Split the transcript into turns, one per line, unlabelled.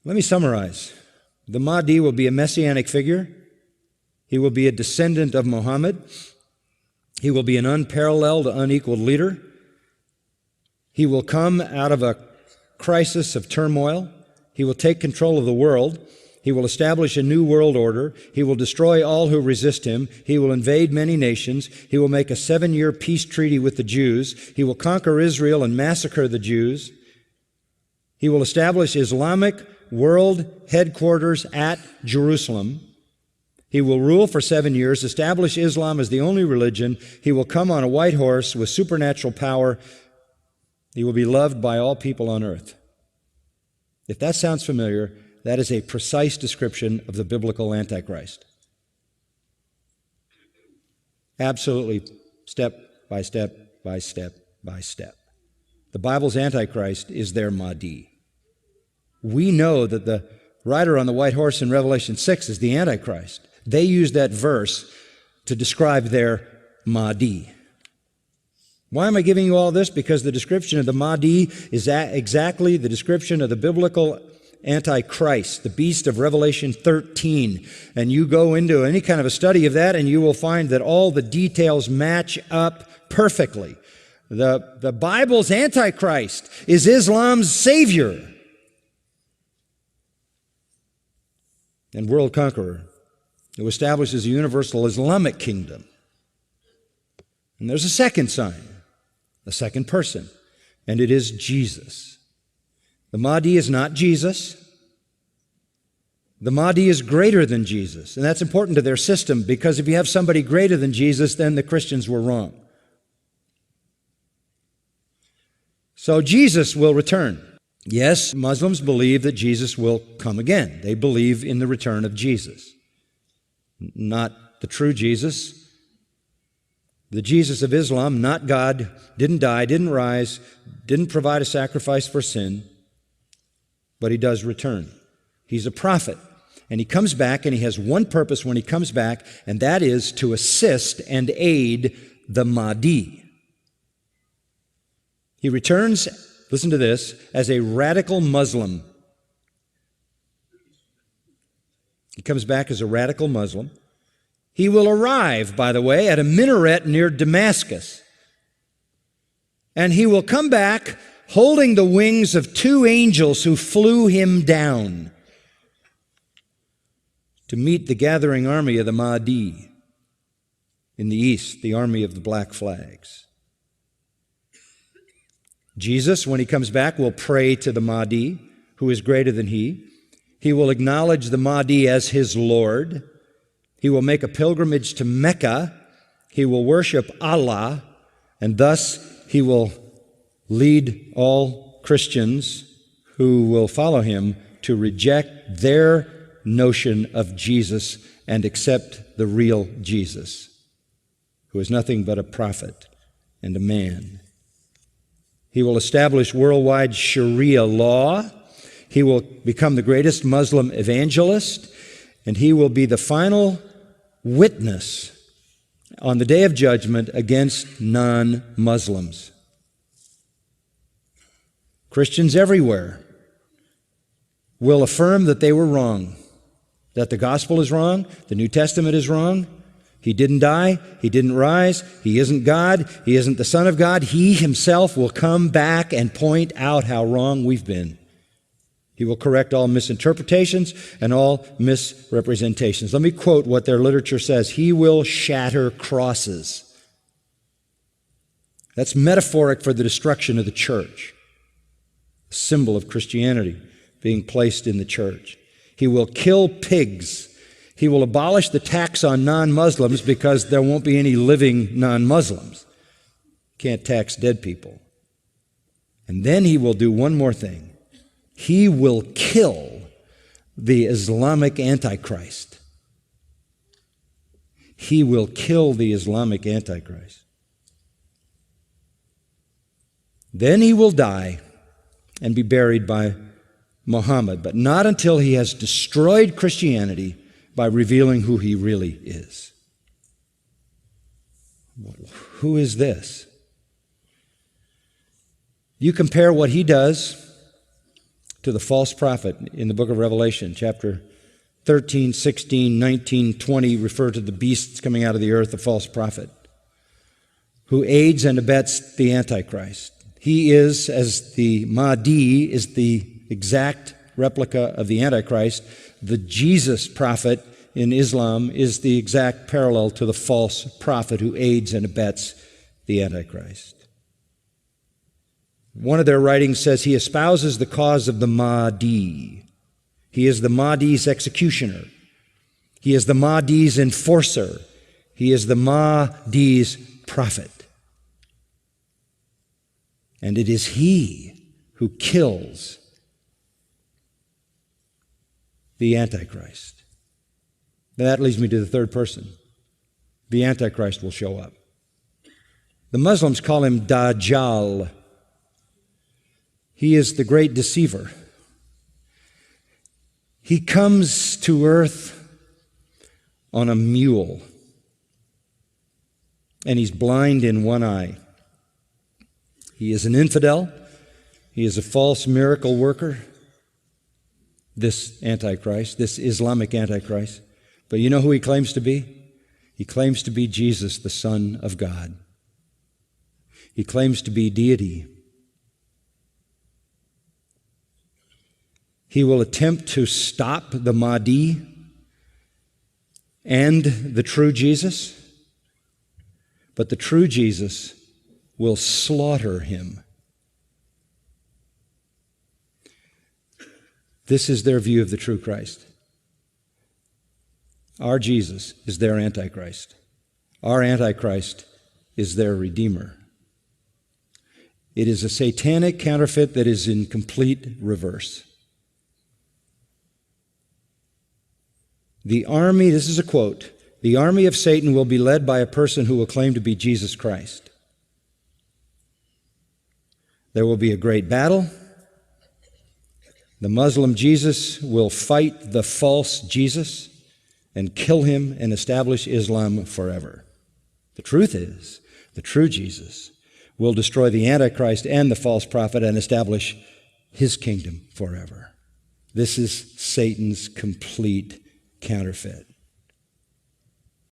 Let me summarize. The Mahdi will be a messianic figure. He will be a descendant of Muhammad. He will be an unparalleled, unequaled leader. He will come out of a crisis of turmoil. He will take control of the world. He will establish a new world order. He will destroy all who resist him. He will invade many nations. He will make a 7-year peace treaty with the Jews. He will conquer Israel and massacre the Jews. He will establish Islamic world headquarters at Jerusalem. He will rule for 7 years, establish Islam as the only religion. He will come on a white horse with supernatural power. He will be loved by all people on earth. If that sounds familiar, that is a precise description of the biblical Antichrist. Absolutely, step by step by step by step. The Bible's Antichrist is their Mahdi. We know that the rider on the white horse in Revelation 6 is the Antichrist. They use that verse to describe their Mahdi. Why am I giving you all this? Because the description of the Mahdi is exactly the description of the biblical Antichrist, the beast of Revelation 13. And you go into any kind of a study of that and you will find that all the details match up perfectly. The Bible's Antichrist is Islam's savior and world conqueror who establishes a universal Islamic kingdom. And there's a second sign, a second person, and it is Jesus. The Mahdi is not Jesus. The Mahdi is greater than Jesus. And that's important to their system, because if you have somebody greater than Jesus, then the Christians were wrong. So Jesus will return. Yes, Muslims believe that Jesus will come again. They believe in the return of Jesus. Not the true Jesus. The Jesus of Islam, not God, didn't die, didn't rise, didn't provide a sacrifice for sin, but he does return. He's a prophet, and he comes back, and he has one purpose when he comes back, and that is to assist and aid the Mahdi. He returns, listen to this, as a radical Muslim. He comes back as a radical Muslim. He will arrive, by the way, at a minaret near Damascus. And he will come back holding the wings of 2 angels who flew him down to meet the gathering army of the Mahdi in the east, the army of the black flags. Jesus, when he comes back, will pray to the Mahdi, who is greater than he. He will acknowledge the Mahdi as his Lord. He will make a pilgrimage to Mecca. He will worship Allah, and thus he will lead all Christians who will follow him to reject their notion of Jesus and accept the real Jesus, who is nothing but a prophet and a man. He will establish worldwide Sharia law. He will become the greatest Muslim evangelist, and he will be the final witness on the day of judgment against non-Muslims. Christians everywhere will affirm that they were wrong, that the gospel is wrong, the New Testament is wrong. He didn't die, he didn't rise, he isn't God, he isn't the Son of God. He himself will come back and point out how wrong we've been. He will correct all misinterpretations and all misrepresentations. Let me quote what their literature says. He will shatter crosses. That's metaphoric for the destruction of the church, a symbol of Christianity being placed in the church. He will kill pigs. He will abolish the tax on non-Muslims because there won't be any living non-Muslims. Can't tax dead people. And then he will do one more thing. He will kill the Islamic Antichrist. He will kill the Islamic Antichrist. Then he will die and be buried by Muhammad, but not until he has destroyed Christianity by revealing who he really is. Who is this? You compare what he does to the false prophet in the book of Revelation, chapter 13, 16, 19, 20 refer to the beasts coming out of the earth, the false prophet, who aids and abets the Antichrist. He is, as the Mahdi is the exact replica of the Antichrist, the Jesus prophet in Islam is the exact parallel to the false prophet who aids and abets the Antichrist. One of their writings says he espouses the cause of the Mahdi. He is the Mahdi's executioner. He is the Mahdi's enforcer. He is the Mahdi's prophet. And it is he who kills the Antichrist. Now that leads me to the third person. The Antichrist will show up. The Muslims call him Dajjal. He is the great deceiver. He comes to earth on a mule, and he's blind in one eye. He is an infidel. He is a false miracle worker, this Antichrist, this Islamic Antichrist. But you know who he claims to be? He claims to be Jesus, the Son of God. He claims to be deity. He will attempt to stop the Mahdi and the true Jesus, but the true Jesus will slaughter him. This is their view of the true Christ. Our Jesus is their Antichrist. Our Antichrist is their Redeemer. It is a satanic counterfeit that is in complete reverse. The army, this is a quote, the army of Satan will be led by a person who will claim to be Jesus Christ. There will be a great battle. The Muslim Jesus will fight the false Jesus and kill him and establish Islam forever. The truth is, the true Jesus will destroy the Antichrist and the false prophet and establish his kingdom forever. This is Satan's complete counterfeit.